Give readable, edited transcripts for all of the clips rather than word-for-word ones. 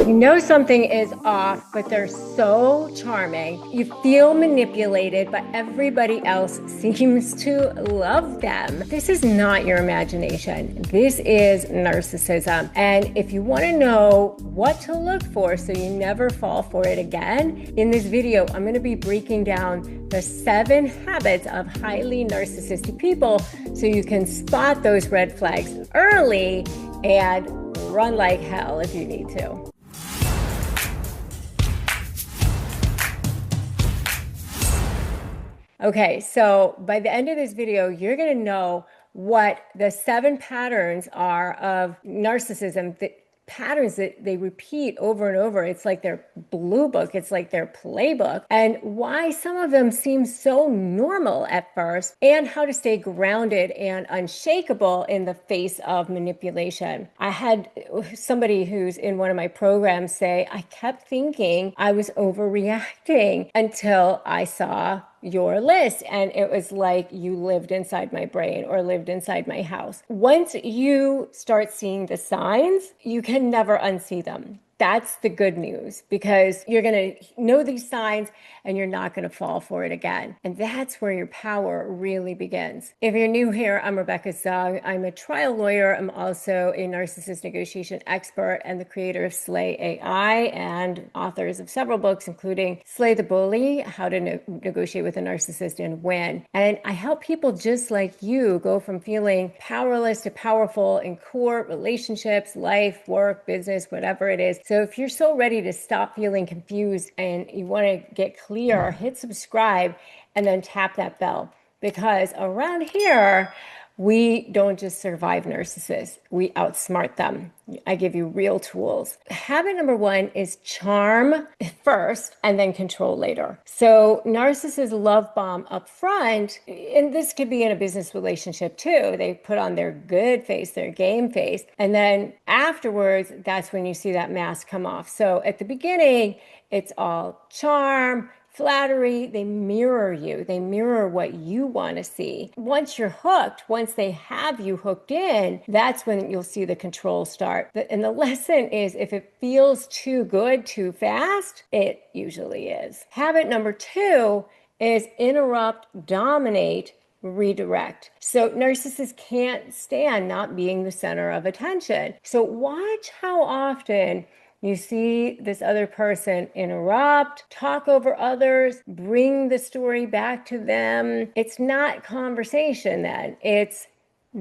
You know something is off, but they're so charming. You feel manipulated, but everybody else seems to love them. This is not your imagination. This is narcissism. And if you want to know what to look for so you never fall for it again, in this video, I'm going to be breaking down the 7 habits of highly narcissistic people so you can spot those red flags early and run like hell if you need to. Okay, so by the end of this video, you're going to know what the 7 patterns are of narcissism, the patterns that they repeat over and over. It's like their blue book, it's like their playbook, and why some of them seem so normal at first, and how to stay grounded and unshakable in the face of manipulation. I had somebody who's in one of my programs say, I kept thinking I was overreacting until I saw your list, and it was like you lived inside my brain or lived inside my house. Once you start seeing the signs, you can never unsee them. That's the good news, because you're going to know these signs and you're not going to fall for it again. And that's where your power really begins. If you're new here, I'm Rebecca Zung. I'm a trial lawyer. I'm also a narcissist negotiation expert and the creator of Slay AI and authors of several books, including Slay the Bully, How to Negotiate with a Narcissist and Win. And I help people just like you go from feeling powerless to powerful in court, relationships, life, work, business, whatever it is. So if you're so ready to stop feeling confused and you want to get clear, hit subscribe and then tap that bell, because around here, we don't just survive narcissists, we outsmart them. I give you real tools. Habit number 1 is charm first and then control later. So narcissists love bomb up front, and this could be in a business relationship too. They put on their good face, their game face, and then afterwards, that's when you see that mask come off. So at the beginning, it's all charm, flattery. They mirror you. They mirror what you want to see. Once you're hooked, once they have you hooked in, that's when you'll see the control start. And the lesson is, if it feels too good too fast, it usually is. Habit number 2 is interrupt, dominate, redirect. So narcissists can't stand not being the center of attention. So watch how often you see this other person interrupt, talk over others, bring the story back to them. It's not conversation then, it's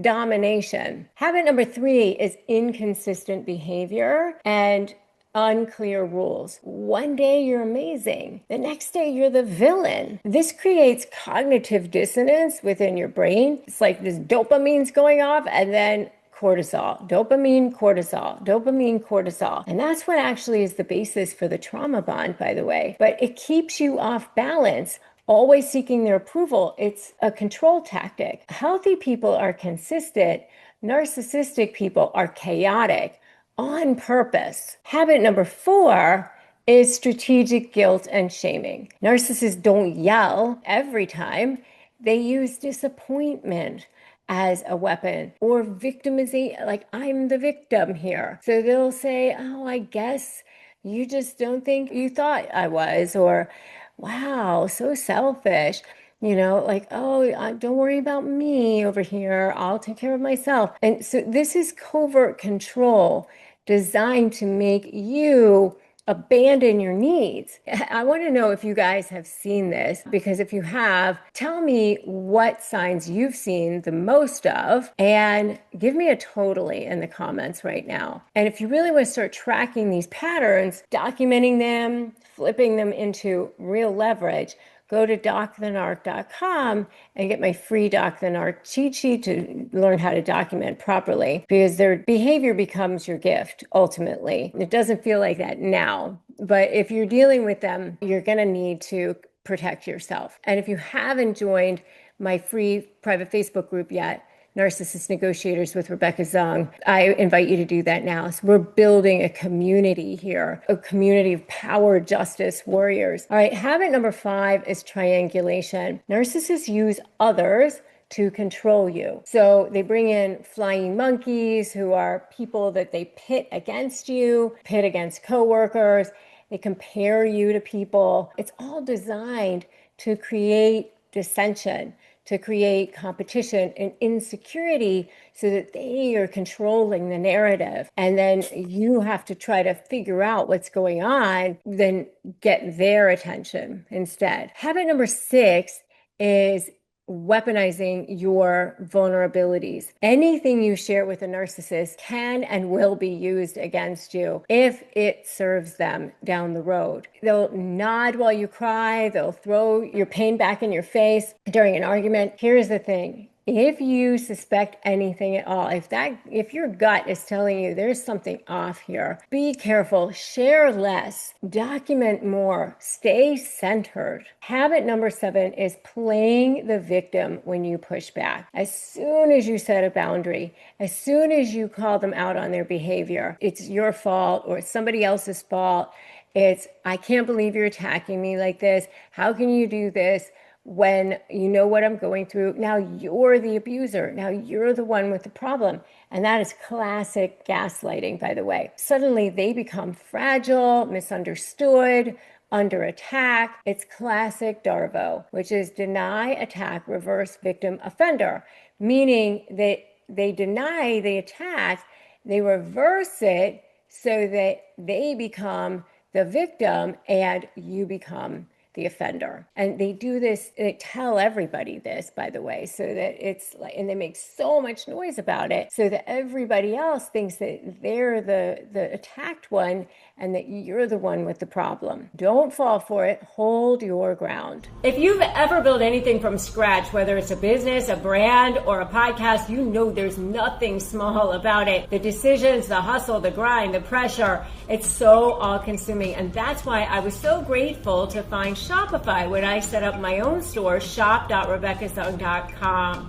domination. Habit number 3 is inconsistent behavior and unclear rules. One day you're amazing, the next day you're the villain. This creates cognitive dissonance within your brain. It's like this dopamine's going off, and then cortisol, dopamine, cortisol, dopamine, cortisol. And that's what actually is the basis for the trauma bond, by the way. But it keeps you off balance, always seeking their approval. It's a control tactic. Healthy people are consistent. Narcissistic people are chaotic on purpose. Habit number 4 is strategic guilt and shaming. Narcissists don't yell every time. They use disappointment as a weapon, or victimization, like I'm the victim here. So they'll say, oh, I guess you just don't think you thought I was, or wow, so selfish. You know, like, oh, don't worry about me over here. I'll take care of myself. And so this is covert control designed to make you abandon your needs. I want to know if you guys have seen this, because if you have, tell me what signs you've seen the most of and give me a totally in the comments right now. And if you really want to start tracking these patterns, documenting them, flipping them into real leverage, go to docthenarc.com and get my free Doc the Narc cheat sheet to learn how to document properly, because their behavior becomes your gift ultimately. It doesn't feel like that now, but if you're dealing with them, you're going to need to protect yourself. And if you haven't joined my free private Facebook group yet, Narcissist Negotiators with Rebecca Zung, I invite you to do that now. So we're building a community here, a community of power, justice warriors. All right, habit number 5 is triangulation. Narcissists use others to control you. So they bring in flying monkeys, who are people that they pit against you, pit against coworkers. They compare you to people. It's all designed to create dissension, to create competition and insecurity, so that they are controlling the narrative. And then you have to try to figure out what's going on, then get their attention instead. Habit number 6 is weaponizing your vulnerabilities. Anything you share with a narcissist can and will be used against you if it serves them down the road. They'll nod while you cry. They'll throw your pain back in your face during an argument. Here's the thing. If you suspect anything at all, if your gut is telling you there's something off here, be careful, share less, document more, stay centered. Habit number 7 is playing the victim when you push back. As soon as you set a boundary, as soon as you call them out on their behavior, it's your fault or it's somebody else's fault. It's, I can't believe you're attacking me like this. How can you do this when you know what I'm going through? Now you're the abuser. Now you're the one with the problem. And that is classic gaslighting, by the way. Suddenly they become fragile, misunderstood, under attack. It's classic DARVO, which is deny, attack, reverse, victim, offender, meaning that they deny the attack, they reverse it so that they become the victim and you become the offender. And they do this, they tell everybody this, by the way, so that it's like, and they make so much noise about it so that everybody else thinks that they're the attacked one and that you're the one with the problem. Don't fall for it. Hold your ground. If you've ever built anything from scratch, whether it's a business, a brand, or a podcast, you know there's nothing small about it. The decisions, the hustle, the grind, the pressure, it's so all-consuming. And that's why I was so grateful to find Shopify when I set up my own store, shop.rebeccazung.com.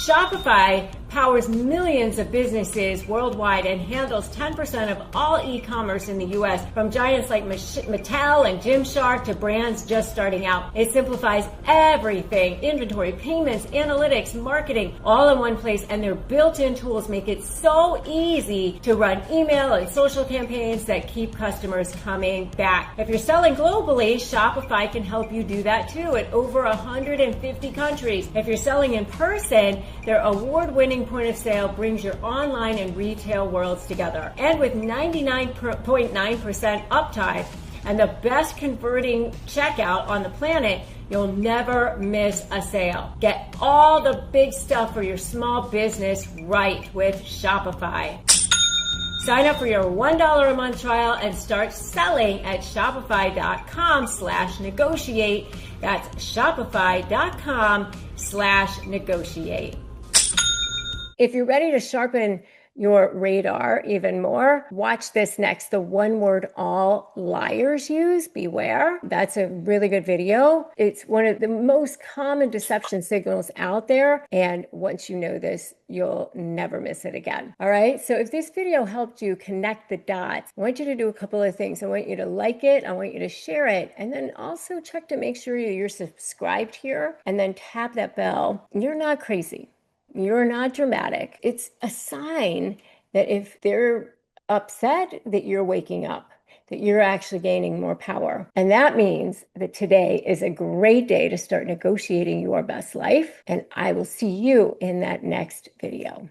Shopify powers millions of businesses worldwide and handles 10% of all e-commerce in the US, from giants like Mattel and Gymshark to brands just starting out. It simplifies everything: inventory, payments, analytics, marketing, all in one place, and their built-in tools make it so easy to run email and social campaigns that keep customers coming back. If you're selling globally, Shopify can help you do that too at over 150 countries. If you're selling in person, their award-winning point of sale brings your online and retail worlds together. And with 99.9% uptime and the best converting checkout on the planet, you'll never miss a sale. Get all the big stuff for your small business right with Shopify. Sign up for your $1 a month trial and start selling at shopify.com/negotiate. That's shopify.com/negotiate. If you're ready to sharpen your radar even more, watch this next. The one word all liars use, beware. That's a really good video. It's one of the most common deception signals out there. And once you know this, you'll never miss it again. All right. So if this video helped you connect the dots, I want you to do a couple of things. I want you to like it. I want you to share it. And then also check to make sure you're subscribed here, and then tap that bell. You're not crazy. You're not dramatic. It's a sign that if they're upset, that you're waking up, that you're actually gaining more power. And that means that today is a great day to start negotiating your best life. And I will see you in that next video.